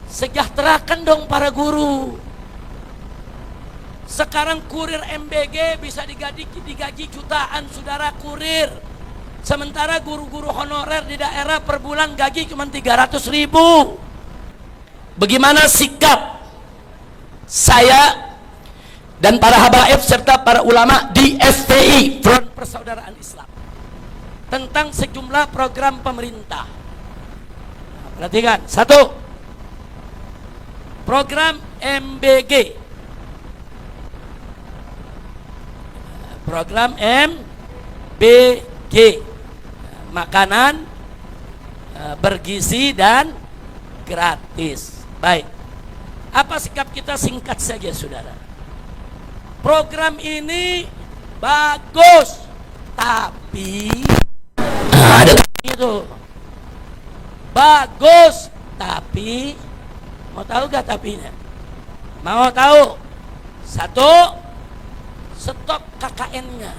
Sejahterakan dong para guru. Sekarang kurir MBG bisa digaji jutaan, saudara, kurir. Sementara guru-guru honorer di daerah per bulan gaji cuma 300.000. Bagaimana sikap saya dan para habaib serta para ulama di FPI, Front Persaudaraan Islam, tentang sejumlah program pemerintah? Perhatikan, satu, program MBG. Program MBG, makanan bergizi dan gratis. Baik, apa sikap kita? Singkat saja, saudara. Program ini bagus, tapi ada itu. Bagus, tapi mau tahu gak tapinya? Mau tahu? Satu, stop KKN-nya.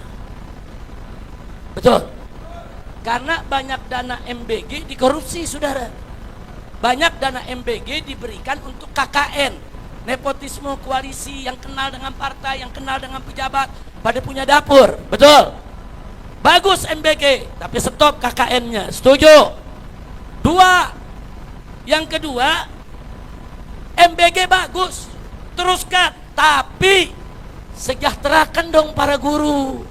Betul. Karena banyak dana MBG dikorupsi, saudara. Banyak dana MBG diberikan untuk KKN, nepotisme koalisi, yang kenal dengan partai, yang kenal dengan pejabat, pada punya dapur. Betul. Bagus MBG, tapi stop KKN-nya. Setuju? Dua. Yang kedua, MBG bagus, teruskan, tapi sejahterakan dong para guru.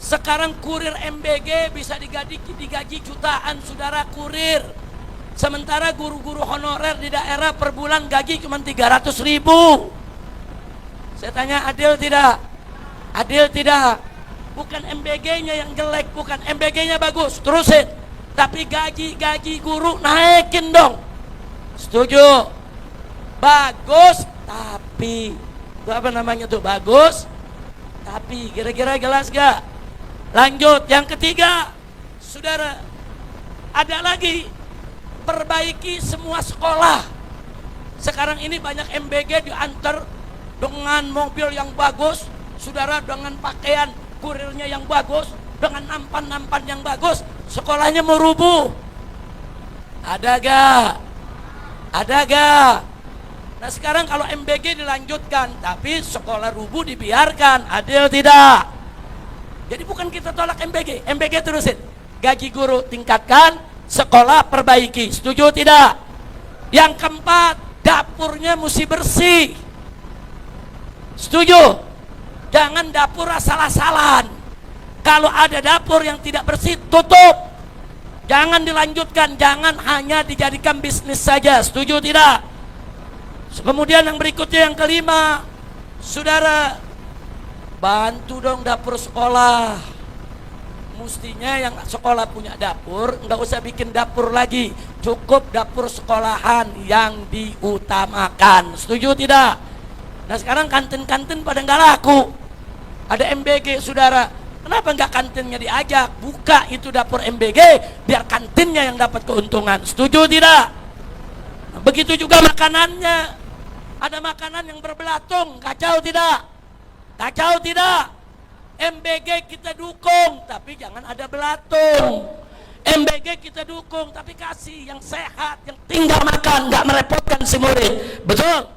Sekarang kurir MBG bisa digaji jutaan, saudara, kurir. Sementara guru-guru honorer di daerah per bulan gaji cuma 300.000. Saya tanya, adil tidak? Adil tidak? Bukan MBG-nya yang jelek, bukan, MBG-nya bagus, terusin. Tapi gaji guru naikin dong. Setuju? Bagus, tapi itu apa namanya tuh? Bagus, tapi kira-kira jelas gak? Lanjut, yang ketiga, saudara, ada lagi, perbaiki semua sekolah. Sekarang ini banyak MBG diantar dengan mobil yang bagus, saudara, dengan pakaian kurirnya yang bagus, dengan nampan-nampan yang bagus, sekolahnya mau rubuh. Ada gak? Ada gak? Nah sekarang kalau MBG dilanjutkan, tapi sekolah rubuh dibiarkan, adil tidak? Jadi bukan kita tolak MBG, MBG terusin. Gaji guru tingkatkan, sekolah perbaiki, setuju tidak? Yang keempat, dapurnya mesti bersih. Setuju? Jangan dapur asal-asalan. Kalau ada dapur yang tidak bersih, tutup. Jangan dilanjutkan, jangan hanya dijadikan bisnis saja, setuju tidak? Kemudian yang berikutnya, yang kelima, saudara, bantu dong dapur sekolah. Mestinya yang sekolah punya dapur, nggak usah bikin dapur lagi, cukup dapur sekolahan yang diutamakan, setuju tidak? Nah sekarang kantin-kantin pada nggak laku, ada MBG, saudara. Kenapa nggak kantinnya diajak? Buka itu dapur MBG, biar kantinnya yang dapat keuntungan, setuju tidak? Nah, begitu juga makanannya. Ada makanan yang berbelatung, kacau tidak? Kacau tidak? MBG kita dukung, tapi jangan ada belatung. MBG kita dukung, tapi kasih yang sehat, yang tinggal makan, nggak merepotkan si murid. Betul?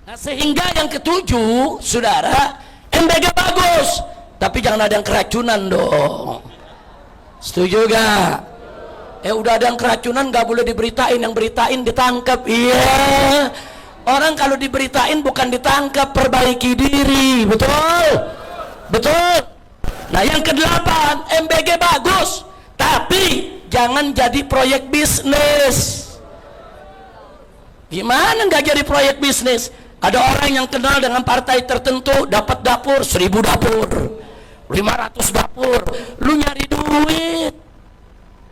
Nah sehingga yang ketujuh, saudara, MBG bagus, tapi jangan ada yang keracunan dong. Setuju gak? Udah ada yang keracunan gak boleh diberitain, yang beritain ditangkap. Iya, orang kalau diberitain bukan ditangkap, perbaiki diri. Betul? Betul? Nah yang kedelapan, MBG bagus, tapi jangan jadi proyek bisnis. Gimana gak jadi proyek bisnis? Ada orang yang kenal dengan partai tertentu, dapat dapur 1000 dapur, 500 dapur, lu nyari duit.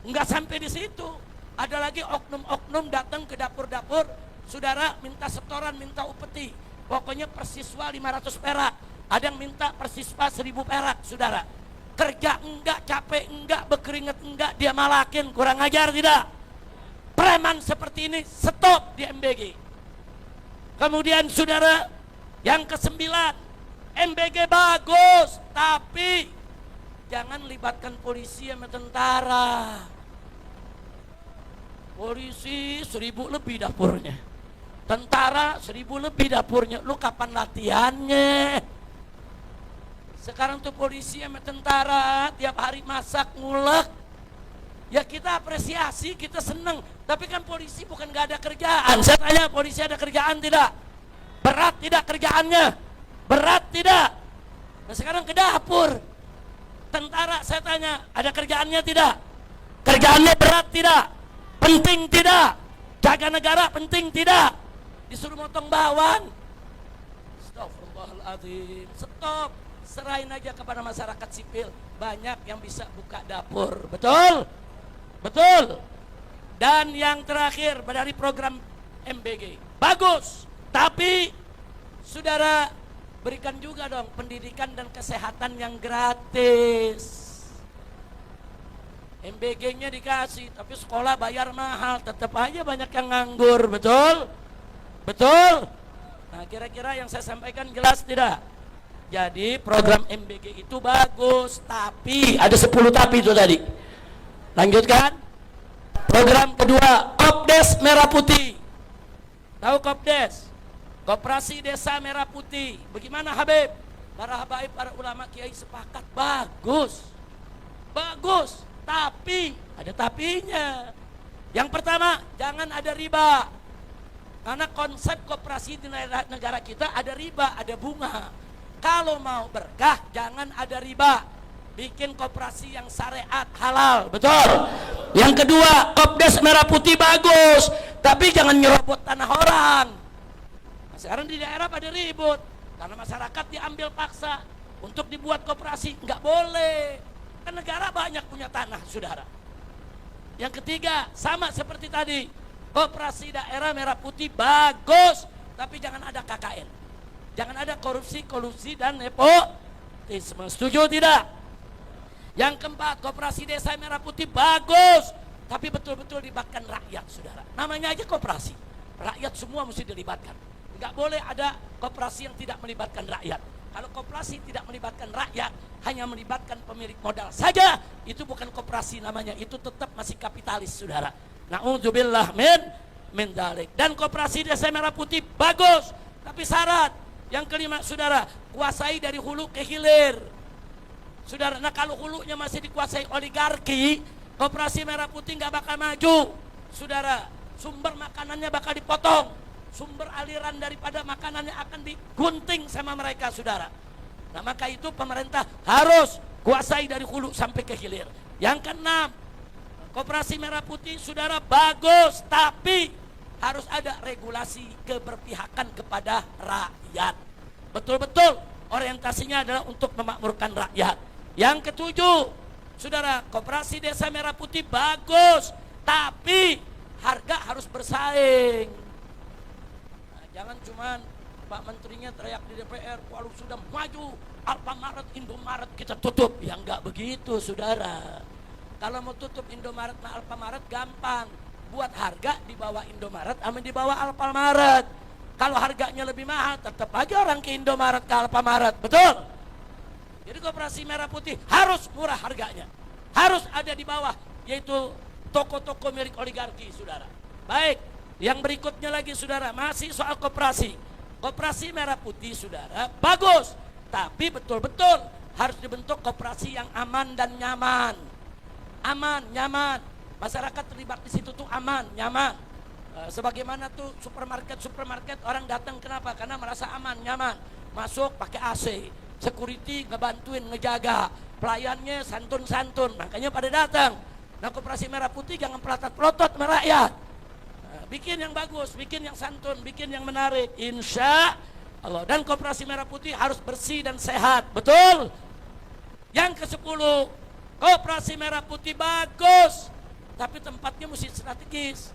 Enggak sampai di situ. Ada lagi oknum-oknum datang ke dapur-dapur, saudara, minta setoran, minta upeti. Pokoknya persiswa 500 perak. Ada yang minta persiswa 1000 perak, saudara. Kerja enggak, capek enggak, berkeringat enggak, dia malakin, kurang ajar tidak? Preman seperti ini stop di MBG. Kemudian saudara, yang kesembilan, MBG bagus, tapi jangan libatkan polisi sama tentara. Polisi 1000 lebih dapurnya, tentara 1000 lebih dapurnya. Lu kapan latihannya? Sekarang tuh polisi sama tentara tiap hari masak ngulek. Ya kita apresiasi, kita seneng. Tapi kan polisi bukan gak ada kerjaan. Saya tanya, polisi ada kerjaan tidak? Berat tidak kerjaannya? Berat tidak? Nah sekarang ke dapur. Tentara saya tanya, ada kerjaannya tidak? Kerjaannya berat tidak? Penting tidak? Jaga negara penting tidak? Disuruh motong bawang. Astagfirullahaladzim. Stop. Serahin aja kepada masyarakat sipil. Banyak yang bisa buka dapur. Betul? Betul. Dan yang terakhir dari program MBG. Bagus. Tapi saudara berikan juga dong pendidikan dan kesehatan yang gratis. MBG-nya dikasih, tapi sekolah bayar mahal, tetap aja banyak yang nganggur, betul? Betul? Nah kira-kira yang saya sampaikan jelas tidak? Jadi program MBG itu bagus, tapi ada 10 tapi itu tadi. Lanjutkan. Program kedua, Kopdes Merah Putih. Tahu Kopdes? Koperasi Desa Merah Putih. Bagaimana Habib? Para habaib, para ulama, kiai sepakat, bagus. Bagus. Tapi, ada tapinya. Yang pertama, jangan ada riba. Karena konsep koperasi di negara kita ada riba, ada bunga. Kalau mau berkah, jangan ada riba. Bikin koperasi yang syariat, halal, betul. Yang kedua, Kopdes Merah Putih bagus. Tapi jangan nyerobot tanah orang. Nah, sekarang di daerah pada ribut. Karena masyarakat diambil paksa untuk dibuat koperasi, nggak boleh. Negara banyak punya tanah, saudara. Yang ketiga, sama seperti tadi, koperasi daerah Merah Putih bagus, tapi jangan ada KKN, jangan ada korupsi, kolusi dan nepotisme. Setuju tidak? Yang keempat, koperasi Desa Merah Putih bagus, tapi betul-betul libatkan rakyat, saudara. Namanya aja koperasi, rakyat semua mesti dilibatkan. Nggak boleh ada koperasi yang tidak melibatkan rakyat. Kalau koperasi tidak melibatkan rakyat, hanya melibatkan pemilik modal saja, itu bukan koperasi namanya, itu tetap masih kapitalis, saudara. Na'udzubillah min dzalik. Dan koperasi Desa Merah Putih bagus, tapi syarat. Yang kelima, saudara, kuasai dari hulu ke hilir. Saudara, nah kalau hulunya masih dikuasai oligarki, koperasi Merah Putih nggak bakal maju. Saudara, sumber makanannya bakal dipotong. Sumber aliran daripada makanannya akan digunting sama mereka, saudara. Nah maka itu pemerintah harus kuasai dari hulu sampai ke hilir. Yang keenam, koperasi Merah Putih, saudara, bagus, tapi harus ada regulasi keberpihakan kepada rakyat. Betul-betul orientasinya adalah untuk memakmurkan rakyat. Yang ketujuh, saudara, koperasi Desa Merah Putih bagus, tapi harga harus bersaing. Jangan cuman Pak Menterinya teriak di DPR, kalau sudah maju Alfamaret, Indomaret kita tutup. Ya enggak begitu, saudara. Kalau mau tutup Indomaret sama Alfamaret gampang. Buat harga di bawah Indomaret sama di bawah Alfamaret. Kalau harganya lebih mahal, tetap aja orang ke Indomaret, ke Alfamaret. Betul? Jadi koperasi Merah Putih harus murah harganya. Harus ada di bawah, yaitu toko-toko milik oligarki, saudara. Baik. Yang berikutnya lagi, saudara, masih soal koperasi. Koperasi Merah Putih, saudara, bagus, tapi betul-betul harus dibentuk koperasi yang aman dan nyaman. Aman, nyaman. Masyarakat terlibat di situ tuh aman, nyaman. Sebagaimana tuh supermarket orang datang, kenapa? Karena merasa aman, nyaman. Masuk pakai AC, security ngebantuin, ngejaga, pelayannya santun-santun, makanya pada datang. Nah koperasi Merah Putih jangan pelotot-pelotot sama rakyat. Bikin yang bagus, bikin yang santun, bikin yang menarik, insya Allah. Dan koperasi Merah Putih harus bersih dan sehat, betul? Yang ke-10, koperasi Merah Putih bagus, tapi tempatnya mesti strategis.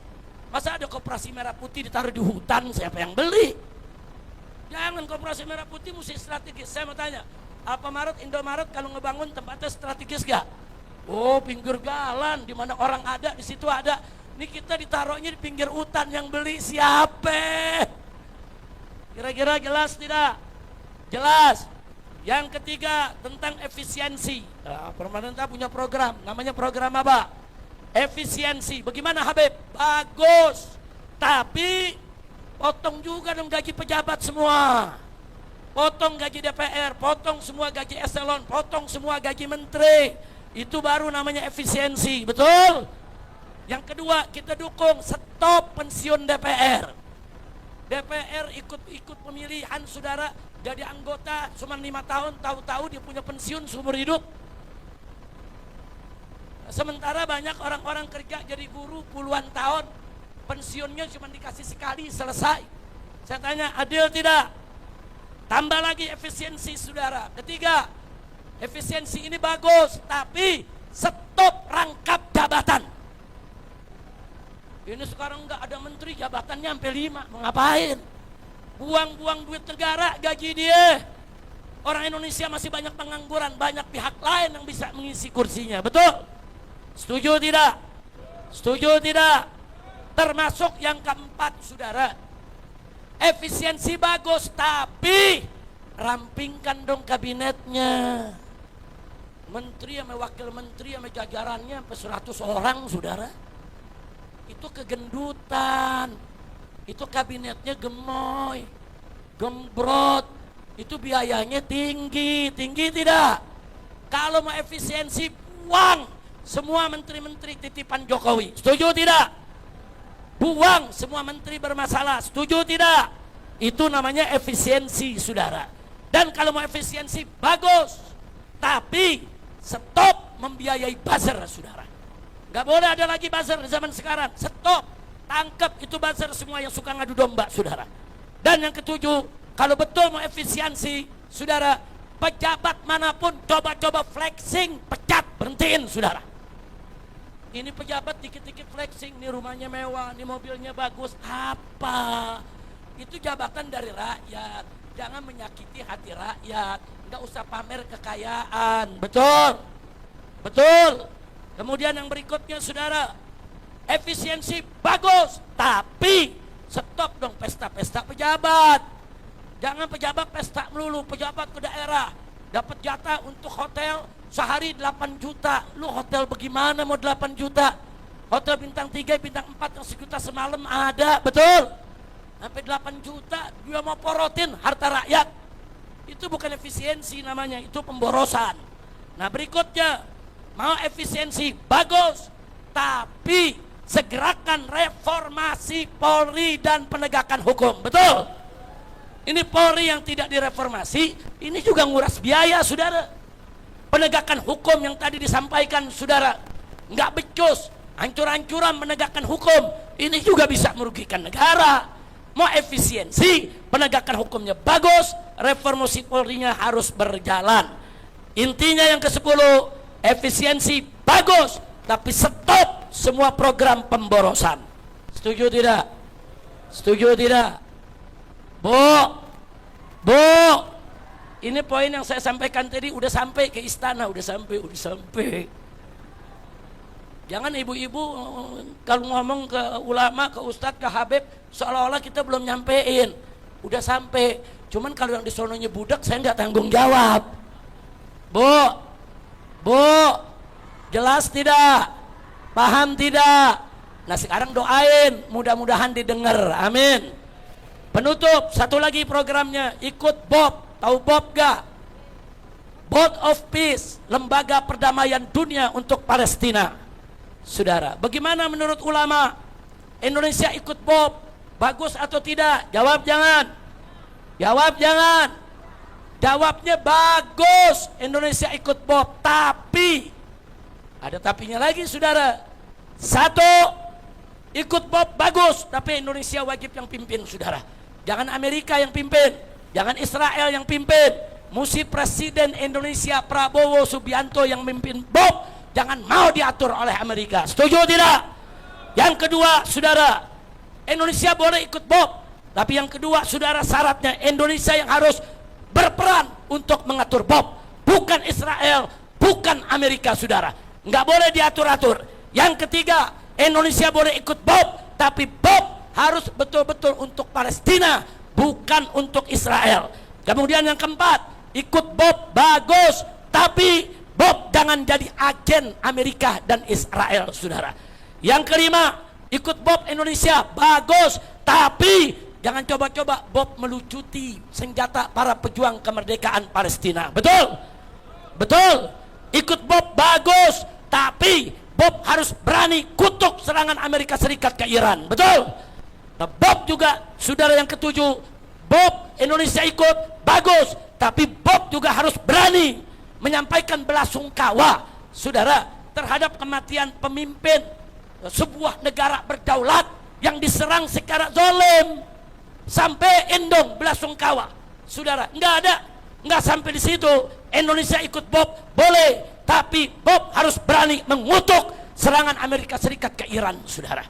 Masa ada koperasi Merah Putih ditaruh di hutan, siapa yang beli? Jangan, koperasi Merah Putih mesti strategis. Saya mau tanya, Alfamaret, Indomaret kalau ngebangun tempatnya strategis gak? Oh, pinggir jalan, di mana orang ada, di situ ada. Ini kita ditaruhnya di pinggir hutan, yang beli siapa? Kira-kira jelas tidak? Jelas. Yang ketiga, tentang efisiensi. Nah, pemerintah punya program, namanya program apa? Efisiensi, bagaimana Habib? Bagus. Tapi potong juga dong gaji pejabat semua. Potong gaji DPR, potong semua gaji eselon, potong semua gaji menteri. Itu baru namanya efisiensi, betul? Yang kedua, kita dukung stop pensiun DPR. DPR ikut pemilihan saudara, jadi anggota cuma 5 tahun, tahu-tahu dia punya pensiun seumur hidup. Sementara banyak orang-orang kerja jadi guru puluhan tahun, pensiunnya cuma dikasih sekali selesai. Saya tanya, adil tidak? Tambah lagi efisiensi saudara. Ketiga, efisiensi ini bagus, tapi stop rangkap jabatan. Ini sekarang nggak ada menteri, jabatannya sampai 5, mau ngapain? Buang-buang duit negara, gaji dia. Orang Indonesia masih banyak pengangguran, banyak pihak lain yang bisa mengisi kursinya, betul? Setuju tidak? Setuju tidak? Termasuk yang keempat saudara, efisiensi bagus, tapi rampingkan dong kabinetnya. Menteri sama wakil menteri sama jajarannya sampai 100 orang saudara. Itu kegendutan. Itu kabinetnya gemoy, gembrot. Itu biayanya tinggi. Tinggi tidak? Kalau mau efisiensi, buang semua menteri-menteri titipan Jokowi. Setuju tidak? Buang semua menteri bermasalah. Setuju tidak? Itu namanya efisiensi saudara. Dan kalau mau efisiensi bagus, tapi stop membiayai buzzer saudara. Gak boleh ada lagi buzzer di zaman sekarang. Stop, tangkap itu buzzer semua yang suka ngadu domba saudara. Dan yang ketujuh, kalau betul mau efisiensi saudara, pejabat manapun coba-coba flexing, pecat, berhentiin saudara. Ini pejabat dikit-dikit flexing, ini rumahnya mewah, ini mobilnya bagus. Apa? Itu jabatan dari rakyat. Jangan menyakiti hati rakyat. Nggak usah pamer kekayaan. Betul? Betul? Kemudian yang berikutnya saudara, efisiensi bagus, tapi stop dong pesta-pesta pejabat. Jangan pejabat pesta melulu, pejabat ke daerah dapat jatah untuk hotel sehari 8 juta. Lu hotel bagaimana mau 8 juta? Hotel bintang 3, bintang 4 yang 1 juta semalam ada, betul? Sampai 8 juta dia mau porotin harta rakyat. Itu bukan efisiensi namanya, itu pemborosan. Nah berikutnya, mau efisiensi bagus, tapi segerakan reformasi Polri dan penegakan hukum, betul? Ini Polri yang tidak direformasi, ini juga nguras biaya saudara. Penegakan hukum yang tadi disampaikan saudara, nggak becus, hancur-hancuran menegakkan hukum, ini juga bisa merugikan negara. Mau efisiensi, penegakan hukumnya bagus, reformasi Polri-nya harus berjalan. Intinya yang ke-10, efisiensi bagus, tapi stop semua program pemborosan. Setuju tidak? Setuju tidak? Bu, ini poin yang saya sampaikan tadi udah sampai ke istana, udah sampai. Jangan ibu-ibu kalau ngomong ke ulama, ke ustadz, ke habib, seolah-olah kita belum nyampein. Udah sampai. Cuman kalau yang disononya budak, saya nggak tanggung jawab. Bu, jelas tidak? Paham tidak? Nah sekarang doain, mudah-mudahan didengar. Amin. Penutup, satu lagi programnya, ikut BOP. Tahu BOP gak? Board of Peace, lembaga perdamaian dunia untuk Palestina. Saudara, bagaimana menurut ulama? Indonesia ikut BOP, bagus atau tidak? Jawab jangan. Jawab jangan. Jawabnya bagus, Indonesia ikut BOP. Tapi, ada tapinya lagi saudara. Satu, ikut BOP bagus, tapi Indonesia wajib yang pimpin saudara. Jangan Amerika yang pimpin, jangan Israel yang pimpin. Mesti Presiden Indonesia Prabowo Subianto yang memimpin BOP. Jangan mau diatur oleh Amerika. Setuju tidak? Yang kedua saudara, Indonesia boleh ikut BOP, tapi yang kedua saudara, syaratnya Indonesia yang harus berperan untuk mengatur BOP, bukan Israel, bukan Amerika saudara. Nggak boleh diatur-atur. Yang ketiga, Indonesia boleh ikut BOP, tapi BOP harus betul-betul untuk Palestina, bukan untuk Israel. Kemudian yang keempat, ikut BOP bagus, tapi BOP jangan jadi agen Amerika dan Israel saudara. Yang kelima, ikut Bob Indonesia, bagus. Tapi jangan coba-coba Bob melucuti senjata para pejuang kemerdekaan Palestina. Betul? Betul. Ikut Bob bagus. Tapi Bob harus berani kutuk serangan Amerika Serikat ke Iran. Betul? Nah, Bob juga, saudara yang ketujuh, Bob Indonesia ikut, bagus. Tapi Bob juga harus berani menyampaikan belasungkawa, saudara, terhadap kematian pemimpin sebuah negara berdaulat yang diserang secara zalim. Sampai endong belasungkawa, saudara. Enggak sampai di situ. Indonesia ikut Bob, boleh. Tapi Bob harus berani mengutuk serangan Amerika Serikat ke Iran, saudara.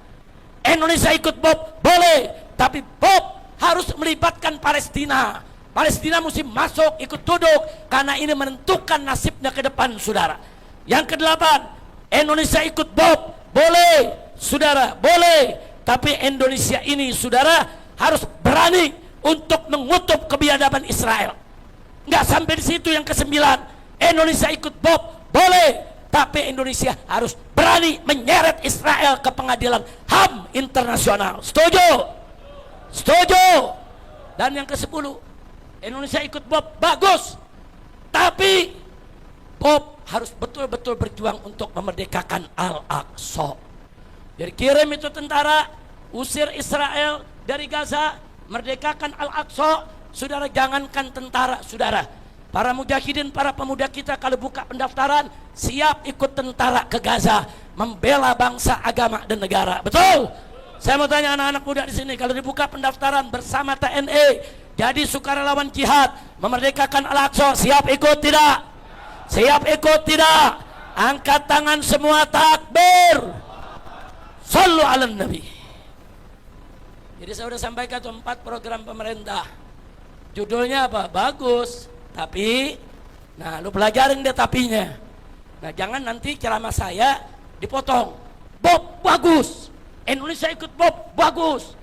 Indonesia ikut Bob, boleh. Tapi Bob harus melibatkan Palestina. Palestina mesti masuk, ikut duduk. Karena ini menentukan nasibnya ke depan, saudara. Yang kedelapan, Indonesia ikut Bob, boleh, saudara, boleh. Tapi Indonesia ini, saudara, harus berani untuk mengutuk kebiadaban Israel. Enggak sampai di situ. Yang kesembilan, Indonesia ikut Bob, boleh. Tapi Indonesia harus berani menyeret Israel ke pengadilan HAM internasional. Setuju? Setuju. Dan yang ke-10, Indonesia ikut Bob, bagus. Tapi Bob harus betul-betul berjuang untuk memerdekakan Al-Aqsa. Jadi kirim itu tentara, usir Israel dari Gaza, merdekakan Al-Aqsa. Saudara, jangankan tentara, saudara, para mujahidin, para pemuda kita kalau buka pendaftaran, siap ikut tentara ke Gaza, membela bangsa, agama, dan negara. Betul? Saya mau tanya anak-anak muda di sini, kalau dibuka pendaftaran bersama TNI, jadi sukarelawan jihad, memerdekakan Al-Aqsa, siap ikut tidak? Siap ikut tidak? Angkat tangan semua, takbir. Sallu ala Nabi. Jadi saya sudah sampaikan 4 program pemerintah. Judulnya apa? Bagus. Tapi, nah lu pelajarin deh tapinya. Nah jangan nanti ceramah saya dipotong. Bob bagus, Indonesia ikut Bob bagus,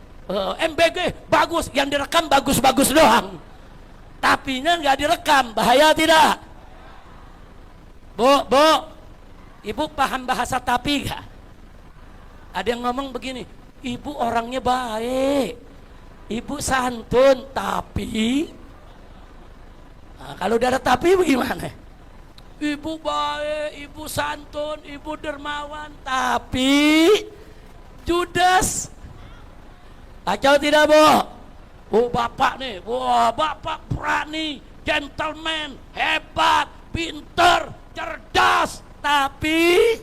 MBG bagus, yang direkam bagus-bagus doang. Tapinya nggak direkam, bahaya tidak? Bu, ibu paham bahasa tapi gak? Ada yang ngomong begini, ibu orangnya baik, ibu santun, tapi nah, kalau udah ada tapi bagaimana? Ibu baik, ibu santun, ibu dermawan, tapi judes. Kacau tidak, Bu? Oh bapak nih, wah bapak berani, gentleman, hebat, pinter, cerdas, tapi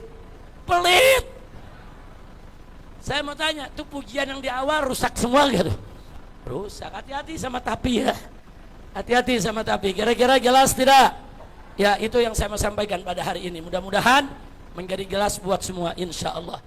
pelit. Saya mau tanya, tuh pujian yang di awal rusak semua gitu? Rusak, hati-hati sama tapi ya. Hati-hati sama tapi. Kira-kira jelas tidak? Ya, itu yang saya mau sampaikan pada hari ini. Mudah-mudahan menjadi jelas buat semua, insya Allah.